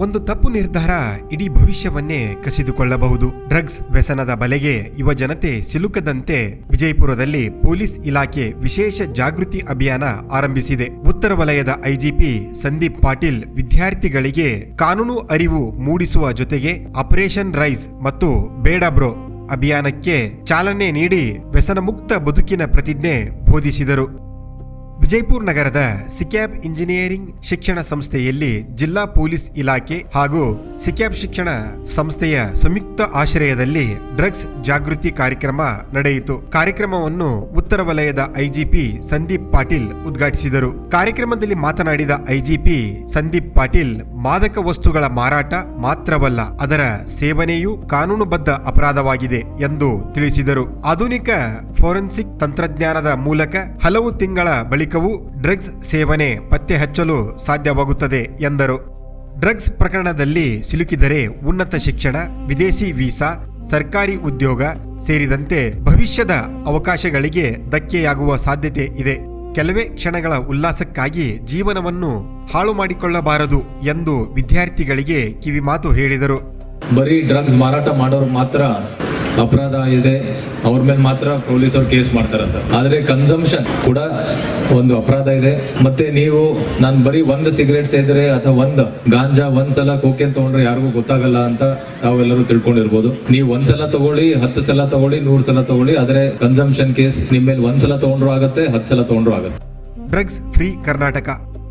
ಒಂದು ತಪ್ಪು ನಿರ್ಧಾರ ಇಡೀ ಭವಿಷ್ಯವನ್ನೇ ಕಸಿದುಕೊಳ್ಳಬಹುದು. ಡ್ರಗ್ಸ್ ವ್ಯಸನದ ಬಲೆಗೆ ಯುವ ಜನತೆ ಸಿಲುಕದಂತೆ ವಿಜಯಪುರದಲ್ಲಿ ಪೊಲೀಸ್ ಇಲಾಖೆ ವಿಶೇಷ ಜಾಗೃತಿ ಅಭಿಯಾನ ಆರಂಭಿಸಿದೆ. ಉತ್ತರ ವಲಯದ ಐಜಿಪಿ ಸಂದೀಪ್ ಪಾಟೀಲ್ ವಿದ್ಯಾರ್ಥಿಗಳಿಗೆ ಕಾನೂನು ಅರಿವು ಮೂಡಿಸುವ ಜೊತೆಗೆ ಆಪರೇಷನ್ ರೈಸ್ ಮತ್ತು ಬೇಡ ಬ್ರೋ ಅಭಿಯಾನಕ್ಕೆ ಚಾಲನೆ ನೀಡಿ ವ್ಯಸನ ಮುಕ್ತ ಬದುಕಿನ ಪ್ರತಿಜ್ಞೆ ಬೋಧಿಸಿದರು. ವಿಜಯಪುರ ನಗರದ ಸಿಕ್ಯಾಬ್ ಇಂಜಿನಿಯರಿಂಗ್ ಶಿಕ್ಷಣ ಸಂಸ್ಥೆಯಲ್ಲಿ ಜಿಲ್ಲಾ ಪೊಲೀಸ್ ಇಲಾಖೆ ಹಾಗೂ ಸಿಕ್ಯಾಬ್ ಶಿಕ್ಷಣ ಸಂಸ್ಥೆಯ ಸಂಯುಕ್ತ ಆಶ್ರಯದಲ್ಲಿ ಡ್ರಗ್ಸ್ ಜಾಗೃತಿ ಕಾರ್ಯಕ್ರಮ ನಡೆಯಿತು. ಕಾರ್ಯಕ್ರಮವನ್ನು ಉತ್ತರ ವಲಯದ ಐಜಿಪಿ ಸಂದೀಪ್ ಪಾಟೀಲ್ ಉದ್ಘಾಟಿಸಿದರು. ಕಾರ್ಯಕ್ರಮದಲ್ಲಿ ಮಾತನಾಡಿದ ಐಜಿಪಿ ಸಂದೀಪ್ ಪಾಟೀಲ್, ಮಾದಕ ವಸ್ತುಗಳ ಮಾರಾಟ ಮಾತ್ರವಲ್ಲ, ಅದರ ಸೇವನೆಯೂ ಕಾನೂನುಬದ್ಧ ಅಪರಾಧವಾಗಿದೆ ಎಂದು ತಿಳಿಸಿದರು. ಆಧುನಿಕ ಫೋರೆನ್ಸಿಕ್ ತಂತ್ರಜ್ಞಾನದ ಮೂಲಕ ಹಲವು ತಿಂಗಳ ಬಳಿಕವೂ ಡ್ರಗ್ಸ್ ಸೇವನೆ ಪತ್ತೆ ಹಚ್ಚಲು ಸಾಧ್ಯವಾಗುತ್ತದೆ ಎಂದರು. ಡ್ರಗ್ಸ್ ಪ್ರಕರಣದಲ್ಲಿ ಸಿಲುಕಿದರೆ ಉನ್ನತ ಶಿಕ್ಷಣ, ವಿದೇಶಿ ವೀಸಾ, ಸರ್ಕಾರಿ ಉದ್ಯೋಗ ಸೇರಿದಂತೆ ಭವಿಷ್ಯದ ಅವಕಾಶಗಳಿಗೆ ಧಕ್ಕೆಯಾಗುವ ಸಾಧ್ಯತೆ ಇದೆ. ಕೆಲವೇ ಕ್ಷಣಗಳ ಉಲ್ಲಾಸಕ್ಕಾಗಿ ಜೀವನವನ್ನು ಹಾಳು ಮಾಡಿಕೊಳ್ಳಬಾರದು ಎಂದು ವಿದ್ಯಾರ್ಥಿಗಳಿಗೆ ಕಿವಿಮಾತು ಹೇಳಿದರು. ಬರೀ ಡ್ರಗ್ಸ್ ಮಾರಾಟ ಮಾಡೋರು ಮಾತ್ರ ಅಪರಾಧ ಇದೆ, ಅವ್ರ ಮೇಲೆ ಮಾತ್ರ ಪೊಲೀಸರು ಕೇಸ್ ಮಾಡ್ತಾರಂತ. ಆದ್ರೆ ಕನ್ಸಂಪ್ಷನ್ ಕೂಡ ಒಂದು ಅಪರಾಧ ಇದೆ. ಮತ್ತೆ ನೀವು ನಾನು ಬರೀ ಒಂದು ಸಿಗರೇಟ್ ಸೇದ್ರೆ ಅಥವಾ ಒಂದು ಗಾಂಜಾ ಒಂದ್ಸಲ ಕೋಕೇನ್ ತಗೊಂಡ್ರೆ ಯಾರಿಗೂ ಗೊತ್ತಾಗಲ್ಲ ಅಂತ ತಾವೆಲ್ಲರೂ ತಿಳ್ಕೊಂಡಿರ್ಬೋದು. ನೀವು ಒಂದ್ಸಲ ತಗೊಳ್ಳಿ, 10 ಸಲ ತಗೊಳ್ಳಿ, 100 ಸಲ ತಗೊಳ್ಳಿ, ಆದ್ರೆ ಕನ್ಸಂಪ್ಷನ್ ಕೇಸ್ ನಿಮ್ಮ ಮೇಲೆ ಒಂದ್ಸಲ ತಗೊಂಡ್ರು ಆಗುತ್ತೆ, 10 ಸಲ ತಗೊಂಡ್ರು ಆಗುತ್ತೆ. ಡ್ರಗ್ಸ್ ಫ್ರೀ ಕರ್ನಾಟಕ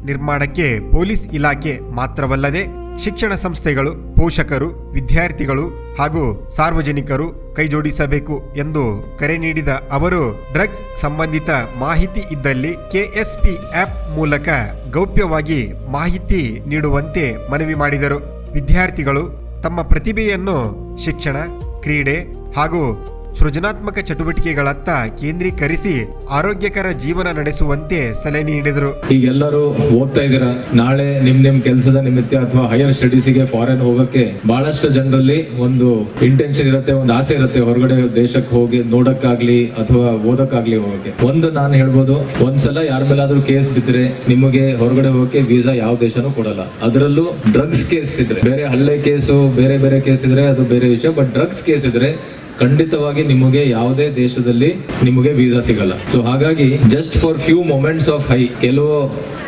ನಿರ್ಮಾಣಕ್ಕೆ ಪೊಲೀಸ್ ಇಲಾಖೆ ಮಾತ್ರವಲ್ಲದೆ ಶಿಕ್ಷಣ ಸಂಸ್ಥೆಗಳು, ಪೋಷಕರು, ವಿದ್ಯಾರ್ಥಿಗಳು ಹಾಗೂ ಸಾರ್ವಜನಿಕರು ಕೈಜೋಡಿಸಬೇಕು ಎಂದು ಕರೆ ನೀಡಿದ ಅವರು, ಡ್ರಗ್ಸ್ ಸಂಬಂಧಿತ ಮಾಹಿತಿ ಇದ್ದಲ್ಲಿ ಕೆಎಸ್ಪಿ ಆಪ್ ಮೂಲಕ ಗೌಪ್ಯವಾಗಿ ಮಾಹಿತಿ ನೀಡುವಂತೆ ಮನವಿ ಮಾಡಿದರು. ವಿದ್ಯಾರ್ಥಿಗಳು ತಮ್ಮ ಪ್ರತಿಭೆಯನ್ನು ಶಿಕ್ಷಣ, ಕ್ರೀಡೆ ಹಾಗೂ ಸೃಜನಾತ್ಮಕ ಚಟುವಟಿಕೆಗಳತ್ತ ಕೇಂದ್ರೀಕರಿಸಿ ಆರೋಗ್ಯಕರ ಜೀವನ ನಡೆಸುವಂತೆ ಸಲಹೆ ನೀಡಿದರು. ಈಗೆಲ್ಲರೂ ಓದ್ತಾ ಇದ್ದೀರಾ, ನಾಳೆ ನಿಮ್ ಕೆಲಸದ ನಿಮಿತ್ತ ಅಥವಾ ಹೈಯರ್ ಸ್ಟಡೀಸ್ಗೆ ಫಾರಿನ್ ಹೋಗಕ್ಕೆ ಬಹಳಷ್ಟು ಜನರಲ್ಲಿ ಒಂದು ಇಂಟೆನ್ಷನ್ ಇರುತ್ತೆ, ಒಂದು ಆಸೆ ಇರುತ್ತೆ, ಹೊರಗಡೆ ದೇಶಕ್ಕೆ ಹೋಗಿ ನೋಡಕ್ಕಾಗ್ಲಿ ಅಥವಾ ಓದಕ್ಕಾಗ್ಲಿ ಹೋಗಕ್ಕೆ. ಒಂದು ನಾನು ಹೇಳ್ಬೋದು, ಒಂದ್ಸಲ ಯಾರ ಮೇಲಾದ್ರೂ ಕೇಸ್ ಬಿದ್ರೆ ನಿಮಗೆ ಹೊರಗಡೆ ಹೋಗಕ್ಕೆ ವೀಸಾ ಯಾವ ದೇಶನೂ ಕೊಡಲ್ಲ. ಅದರಲ್ಲೂ ಡ್ರಗ್ಸ್ ಕೇಸ್ ಇದ್ರೆ, ಬೇರೆ ಹಲ್ಲೆ ಕೇಸು ಬೇರೆ ಬೇರೆ ಕೇಸ್ ಇದ್ರೆ ಅದು ಬೇರೆ ವಿಷಯ, ಬಟ್ ಡ್ರಗ್ಸ್ ಕೇಸ್ ಇದ್ರೆ ಖಂಡಿತವಾಗಿ ನಿಮಗೆ ಯಾವುದೇ ದೇಶದಲ್ಲಿ ನಿಮಗೆ ವೀಸಾ ಸಿಗಲ್ಲ. ಸೊ ಹಾಗಾಗಿ just for few moments of high, ಕೆಲವು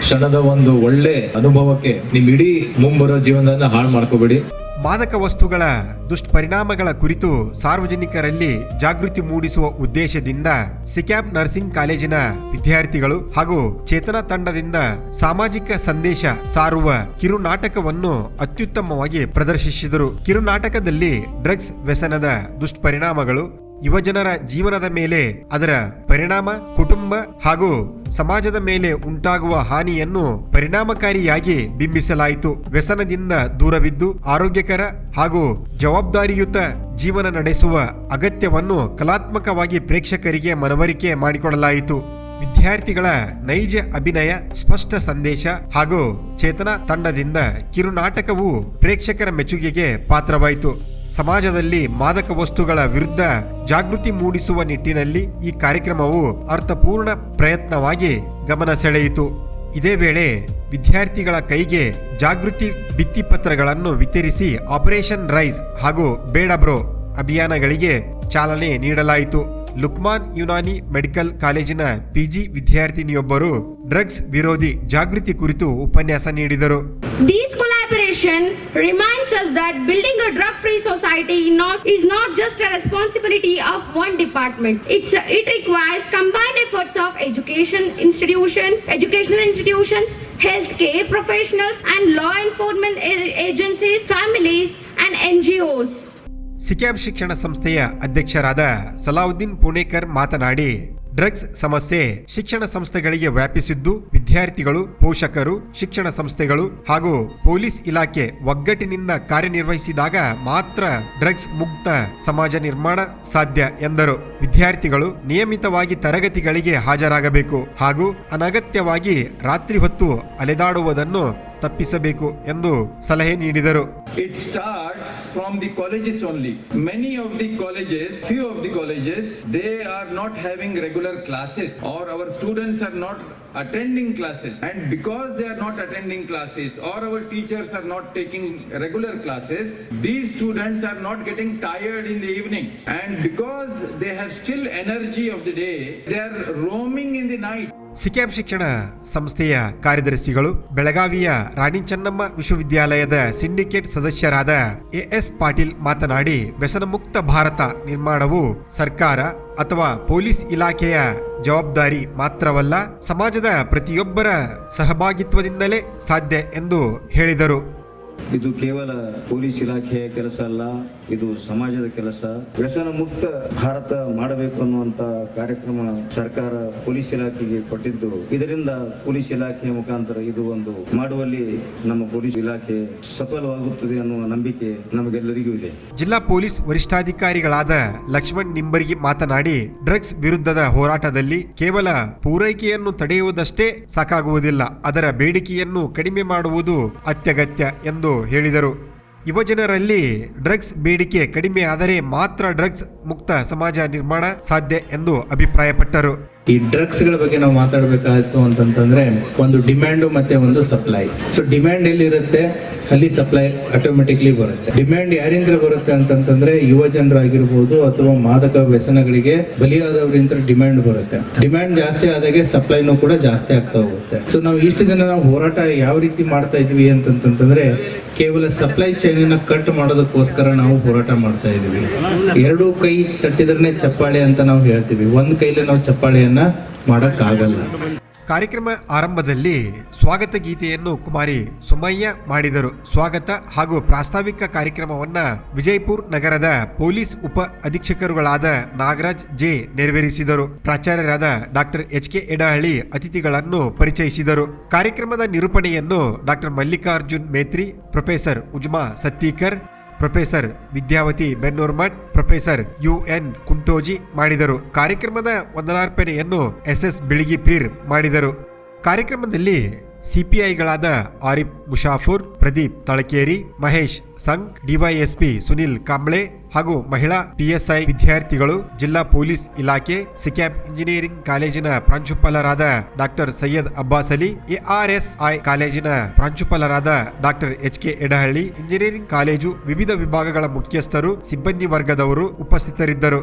ಕ್ಷಣದ ಒಂದು ಒಳ್ಳೆ ಅನುಭವಕ್ಕೆ ನಿಮ್ ಇಡೀ ಮುಂಬರೋ ಜೀವನವನ್ನ ಹಾಳು ಮಾಡ್ಕೋಬೇಡಿ. ಮಾದಕ ವಸ್ತುಗಳ ದುಷ್ಪರಿಣಾಮಗಳ ಕುರಿತು ಸಾರ್ವಜನಿಕರಲ್ಲಿ ಜಾಗೃತಿ ಮೂಡಿಸುವ ಉದ್ದೇಶದಿಂದ ಸಿಕ್ಯಾಬ್ ನರ್ಸಿಂಗ್ ಕಾಲೇಜಿನ ವಿದ್ಯಾರ್ಥಿಗಳು ಹಾಗೂ ಚೇತನ ತಂಡದಿಂದ ಸಾಮಾಜಿಕ ಸಂದೇಶ ಸಾರುವ ಕಿರುನಾಟಕವನ್ನು ಅತ್ಯುತ್ತಮವಾಗಿ ಪ್ರದರ್ಶಿಸಿದರು. ಕಿರುನಾಟಕದಲ್ಲಿ ಡ್ರಗ್ಸ್ ವ್ಯಸನದ ದುಷ್ಪರಿಣಾಮಗಳು, ಯುವಜನರ ಜೀವನದ ಮೇಲೆ ಅದರ ಪರಿಣಾಮ, ಕುಟುಂಬ ಹಾಗೂ ಸಮಾಜದ ಮೇಲೆ ಉಂಟಾಗುವ ಹಾನಿಯನ್ನು ಪರಿಣಾಮಕಾರಿಯಾಗಿ ಬಿಂಬಿಸಲಾಯಿತು. ವ್ಯಸನದಿಂದ ದೂರವಿದ್ದು ಆರೋಗ್ಯಕರ ಹಾಗೂ ಜವಾಬ್ದಾರಿಯುತ ಜೀವನ ನಡೆಸುವ ಅಗತ್ಯವನ್ನು ಕಲಾತ್ಮಕವಾಗಿ ಪ್ರೇಕ್ಷಕರಿಗೆ ಮನವರಿಕೆ ಮಾಡಿಕೊಡಲಾಯಿತು. ವಿದ್ಯಾರ್ಥಿಗಳ ನೈಜ ಅಭಿನಯ, ಸ್ಪಷ್ಟ ಸಂದೇಶ ಹಾಗೂ ಚೇತನ ತಂಡದಿಂದ ಕಿರುನಾಟಕವು ಪ್ರೇಕ್ಷಕರ ಮೆಚ್ಚುಗೆಗೆ ಪಾತ್ರವಾಯಿತು. ಸಮಾಜದಲ್ಲಿ ಮಾದಕ ವಸ್ತುಗಳ ವಿರುದ್ಧ ಜಾಗೃತಿ ಮೂಡಿಸುವ ನಿಟ್ಟಿನಲ್ಲಿ ಈ ಕಾರ್ಯಕ್ರಮವು ಅರ್ಥಪೂರ್ಣ ಪ್ರಯತ್ನವಾಗಿ ಗಮನ ಸೆಳೆಯಿತು. ಇದೇ ವೇಳೆ ವಿದ್ಯಾರ್ಥಿಗಳ ಕೈಗೆ ಜಾಗೃತಿ ಭಿತ್ತಿಪತ್ರಗಳನ್ನು ವಿತರಿಸಿ ಆಪರೇಷನ್ ರೈಸ್ ಹಾಗೂ ಬೇಡ ಬ್ರೋ ಅಭಿಯಾನಗಳಿಗೆ ಚಾಲನೆ ನೀಡಲಾಯಿತು. ಲುಕ್ಮಾನ್ ಯುನಾನಿ ಮೆಡಿಕಲ್ ಕಾಲೇಜಿನ ಪಿಜಿ ವಿದ್ಯಾರ್ಥಿನಿಯೊಬ್ಬರು ಡ್ರಗ್ಸ್ ವಿರೋಧಿ ಜಾಗೃತಿ ಕುರಿತು ಉಪನ್ಯಾಸ ನೀಡಿದರು. This collaboration reminds us that building a drug-free society is not just a responsibility of one department. It requires combined efforts of educational institutions, healthcare professionals, and law enforcement agencies, families, and NGOs. ಸಿಕ್ಯಾಬ್ ಶಿಕ್ಷಣ ಸಂಸ್ಥೆಯ ಅಧ್ಯಕ್ಷರಾದ ಸಲಾವುದ್ದೀನ್ ಪುಣೇಕರ್ ಮಾತನಾಡಿ, drugs ಸಮಸ್ಯೆ ಶಿಕ್ಷಣ ಸಂಸ್ಥೆಗಳಿಗೆ ವ್ಯಾಪಿಸಿದ್ದು ವಿದ್ಯಾರ್ಥಿಗಳು, ಪೋಷಕರು, ಶಿಕ್ಷಣ ಸಂಸ್ಥೆಗಳು ಹಾಗೂ ಪೊಲೀಸ್ ಇಲಾಖೆ ಒಗ್ಗಟ್ಟಿನಿಂದ ಕಾರ್ಯನಿರ್ವಹಿಸಿದಾಗ ಮಾತ್ರ ಡ್ರಗ್ಸ್ ಮುಕ್ತ ಸಮಾಜ ನಿರ್ಮಾಣ ಸಾಧ್ಯ ಎಂದರು. ವಿದ್ಯಾರ್ಥಿಗಳು ನಿಯಮಿತವಾಗಿ ತರಗತಿಗಳಿಗೆ ಹಾಜರಾಗಬೇಕು ಹಾಗೂ ಅನಗತ್ಯವಾಗಿ ರಾತ್ರಿ ಹೊತ್ತು ಅಲೆದಾಡುವುದನ್ನು ತಪ್ಪಿಸಬೇಕು ಎಂದು ಸಲಹೆ ನೀಡಿದರು. It starts from the colleges only. Many of the colleges, few of the colleges, they are not having regular classes, or our students are not attending classes. And because they are not attending classes, or our teachers are not taking regular classes, these students are not getting tired in the evening. And because they have still energy of the day, they are roaming in the night. ಸಿಕ್ಯಾಂ ಶಿಕ್ಷಣ ಸಂಸ್ಥೆಯ ಕಾರ್ಯದರ್ಶಿಗಳು, ಬೆಳಗಾವಿಯ ರಾಣಿ ಚೆನ್ನಮ್ಮ ವಿಶ್ವವಿದ್ಯಾಲಯದ syndicate ಸದಸ್ಯರಾದ as Patil ಮಾತನಾಡಿ, ವ್ಯಸನಮುಕ್ತ ಭಾರತ ನಿರ್ಮಾಣವು ಸರ್ಕಾರ ಅಥವಾ ಪೊಲೀಸ್ ಇಲಾಖೆಯ ಜವಾಬ್ದಾರಿ ಮಾತ್ರವಲ್ಲ, ಸಮಾಜದ ಪ್ರತಿಯೊಬ್ಬರ ಸಹಭಾಗಿತ್ವದಿಂದಲೇ ಸಾಧ್ಯ ಎಂದು ಹೇಳಿದರು. ಇದು ಕೇವಲ ಪೊಲೀಸ್ ಇಲಾಖೆಯ ಕೆಲಸ ಅಲ್ಲ, ಇದು ಸಮಾಜದ ಕೆಲಸ. ವ್ಯಸನ ಮುಕ್ತ ಭಾರತ ಮಾಡಬೇಕು ಅನ್ನುವಂತ ಕಾರ್ಯಕ್ರಮ ಸರ್ಕಾರ ಪೊಲೀಸ್ ಇಲಾಖೆಗೆ ಕೊಟ್ಟಿದ್ದು, ಇದರಿಂದ ಪೊಲೀಸ್ ಇಲಾಖೆಯ ಮುಖಾಂತರ ಇದು ಒಂದು ಮಾಡುವಲ್ಲಿ ನಮ್ಮ ಪೊಲೀಸ್ ಇಲಾಖೆ ಸಫಲವಾಗುತ್ತದೆ ಅನ್ನುವ ನಂಬಿಕೆ ನಮಗೆಲ್ಲರಿಗೂ ಇದೆ. ಜಿಲ್ಲಾ ಪೊಲೀಸ್ ವರಿಷ್ಠಾಧಿಕಾರಿಗಳಾದ ಲಕ್ಷ್ಮಣ್ ನಿಂಬರ್ಗಿ ಮಾತನಾಡಿ, ಡ್ರಗ್ಸ್ ವಿರುದ್ಧದ ಹೋರಾಟದಲ್ಲಿ ಕೇವಲ ಪೂರೈಕೆಯನ್ನು ತಡೆಯುವುದಷ್ಟೇ ಸಾಕಾಗುವುದಿಲ್ಲ, ಅದರ ಬೇಡಿಕೆಯನ್ನು ಕಡಿಮೆ ಮಾಡುವುದು ಅತ್ಯಗತ್ಯ ಎಂದು ಹೇಳಿದರು. ಯುವಜನರಲ್ಲಿ ಡ್ರಗ್ಸ್ ಬೇಡಿಕೆ ಕಡಿಮೆ ಆದರೆ ಮಾತ್ರ ಡ್ರಗ್ಸ್ ಮುಕ್ತ ಸಮಾಜ ನಿರ್ಮಾಣ ಸಾಧ್ಯ ಎಂದು ಅಭಿಪ್ರಾಯಪಟ್ಟರು. ಈ ಡ್ರಗ್ಸ್ ಗಳ ಬಗ್ಗೆ ನಾವು ಮಾತಾಡಬೇಕಾಯ್ತು ಅಂತಂತಂದ್ರೆ ಒಂದು ಡಿಮ್ಯಾಂಡ್ ಮತ್ತೆ ಒಂದು ಸಪ್ಲೈ. ಸೊ ಡಿಮ್ಯಾಂಡ್ ಎಲ್ಲಿರುತ್ತೆ ಅಲ್ಲಿ ಸಪ್ಲೈ ಆಟೋಮೆಟಿಕ್ಲಿ ಬರುತ್ತೆ. ಡಿಮ್ಯಾಂಡ್ ಯಾರಿಂದ ಬರುತ್ತೆ ಅಂತಂತಂದ್ರೆ ಯುವ ಜನರಾಗಿರ್ಬೋದು ಅಥವಾ ಮಾದಕ ವ್ಯಸನಗಳಿಗೆ ಬಲಿಯಾದವರಿಂದ ಡಿಮ್ಯಾಂಡ್ ಬರುತ್ತೆ. ಡಿಮ್ಯಾಂಡ್ ಜಾಸ್ತಿ ಆದಾಗೆ ಸಪ್ಲೈನೂ ಕೂಡ ಜಾಸ್ತಿ ಆಗ್ತಾ ಹೋಗುತ್ತೆ. ಸೊ ನಾವು ಇಷ್ಟು ದಿನ ನಾವು ಹೋರಾಟ ಯಾವ ರೀತಿ ಮಾಡ್ತಾ ಇದ್ವಿ ಅಂತಂತಂದ್ರೆ ಕೇವಲ ಸಪ್ಲೈ ಚೈನ್ ಅನ್ನ ಕಟ್ ಮಾಡೋದಕ್ಕೋಸ್ಕರ ನಾವು ಹೋರಾಟ ಮಾಡ್ತಾ ಇದೀವಿ. ಎರಡು ಕೈ ತಟ್ಟಿದ್ರೆ ಚಪ್ಪಾಳೆ ಅಂತ ನಾವು ಹೇಳ್ತೀವಿ, ಒಂದ್ ಕೈಲಿ ನಾವು ಚಪ್ಪಾಳೆಯನ್ನ ಮಾಡಕ್ ಆಗಲ್ಲ. ಕಾರ್ಯಕ್ರಮ ಆರಂಭದಲ್ಲಿ ಸ್ವಾಗತ ಗೀತೆಯನ್ನು ಕುಮಾರಿ ಸುಮಯ್ಯ ಮಾಡಿದರು. ಸ್ವಾಗತ ಹಾಗೂ ಪ್ರಾಸ್ತಾವಿಕ ಕಾರ್ಯಕ್ರಮವನ್ನ ವಿಜಯಪುರ ನಗರದ ಪೊಲೀಸ್ ಉಪ ಅಧೀಕ್ಷಕರುಗಳಾದ ನಾಗರಾಜ್ ಜೆ ನೆರವೇರಿಸಿದರು. ಪ್ರಾಚಾರ್ಯರಾದ ಡಾಕ್ಟರ್ ಎಚ್.ಕೆ. ಎಡಹಳ್ಳಿ ಅತಿಥಿಗಳನ್ನು ಪರಿಚಯಿಸಿದರು. ಕಾರ್ಯಕ್ರಮದ ನಿರೂಪಣೆಯನ್ನು doctor Mallikarjun Metri, professor Uzma Sattikar, professor Vidyavati Bennurmath, professor UN Kuntoji ಮಾಡಿದರು. ಕಾರ್ಯಕ್ರಮದ ವಂದನಾರ್ಪಣೆಯನ್ನು SS ಬಿಳಿಗಿಪೀರ್ ಮಾಡಿದರು. ಕಾರ್ಯಕ್ರಮದಲ್ಲಿ ಸಿಪಿಐಗಳಾದ ಆರಿಫ್ ಮುಷಾಫುರ್, ಪ್ರದೀಪ್ ತಳಕೇರಿ, ಮಹೇಶ್ ಸಂಘ್, ಡಿವೈಎಸ್ಪಿ ಸುನಿಲ್ ಕಾಂಬ್ಳೆ ಹಾಗೂ ಮಹಿಳಾ PSI ವಿದ್ಯಾರ್ಥಿಗಳು, ಜಿಲ್ಲಾ ಪೊಲೀಸ್ ಇಲಾಖೆ, ಸಿಕ್ಯಾಪ್ ಇಂಜಿನಿಯರಿಂಗ್ ಕಾಲೇಜಿನ ಪ್ರಾಂಶುಪಾಲರಾದ ಡಾಕ್ಟರ್ ಸೈಯದ್ ಅಬ್ಬಾಸ್ ಅಲಿ, ARSI ಕಾಲೇಜಿನ ಪ್ರಾಂಶುಪಾಲರಾದ doctor H.K. Edahalli, engineering college ವಿವಿಧ ವಿಭಾಗಗಳ ಮುಖ್ಯಸ್ಥರು, ಸಿಬ್ಬಂದಿ ವರ್ಗದವರು ಉಪಸ್ಥಿತರಿದ್ದರು.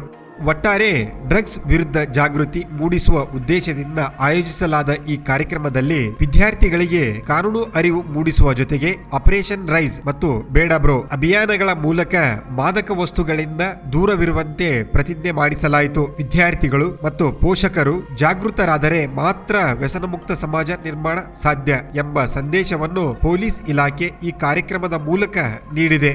ಒಟ್ಟಾರೆ ಡ್ರಗ್ಸ್ ವಿರುದ್ಧ ಜಾಗೃತಿ ಮೂಡಿಸುವ ಉದ್ದೇಶದಿಂದ ಆಯೋಜಿಸಲಾದ ಈ ಕಾರ್ಯಕ್ರಮದಲ್ಲಿ ವಿದ್ಯಾರ್ಥಿಗಳಿಗೆ ಕಾನೂನು ಅರಿವು ಮೂಡಿಸುವ ಜೊತೆಗೆ ಆಪರೇಷನ್ ರೈಸ್ ಮತ್ತು ಬೇಡ ಬ್ರೋ ಅಭಿಯಾನಗಳ ಮೂಲಕ ಮಾದಕ ವಸ್ತುಗಳಿಂದ ದೂರವಿರುವಂತೆ ಪ್ರತಿಜ್ಞೆ ಮಾಡಿಸಲಾಯಿತು. ವಿದ್ಯಾರ್ಥಿಗಳು ಮತ್ತು ಪೋಷಕರು ಜಾಗೃತರಾದರೆ ಮಾತ್ರ ವ್ಯಸನಮುಕ್ತ ಸಮಾಜ ನಿರ್ಮಾಣ ಸಾಧ್ಯ ಎಂಬ ಸಂದೇಶವನ್ನು ಪೊಲೀಸ್ ಇಲಾಖೆ ಈ ಕಾರ್ಯಕ್ರಮದ ಮೂಲಕ ನೀಡಿದೆ.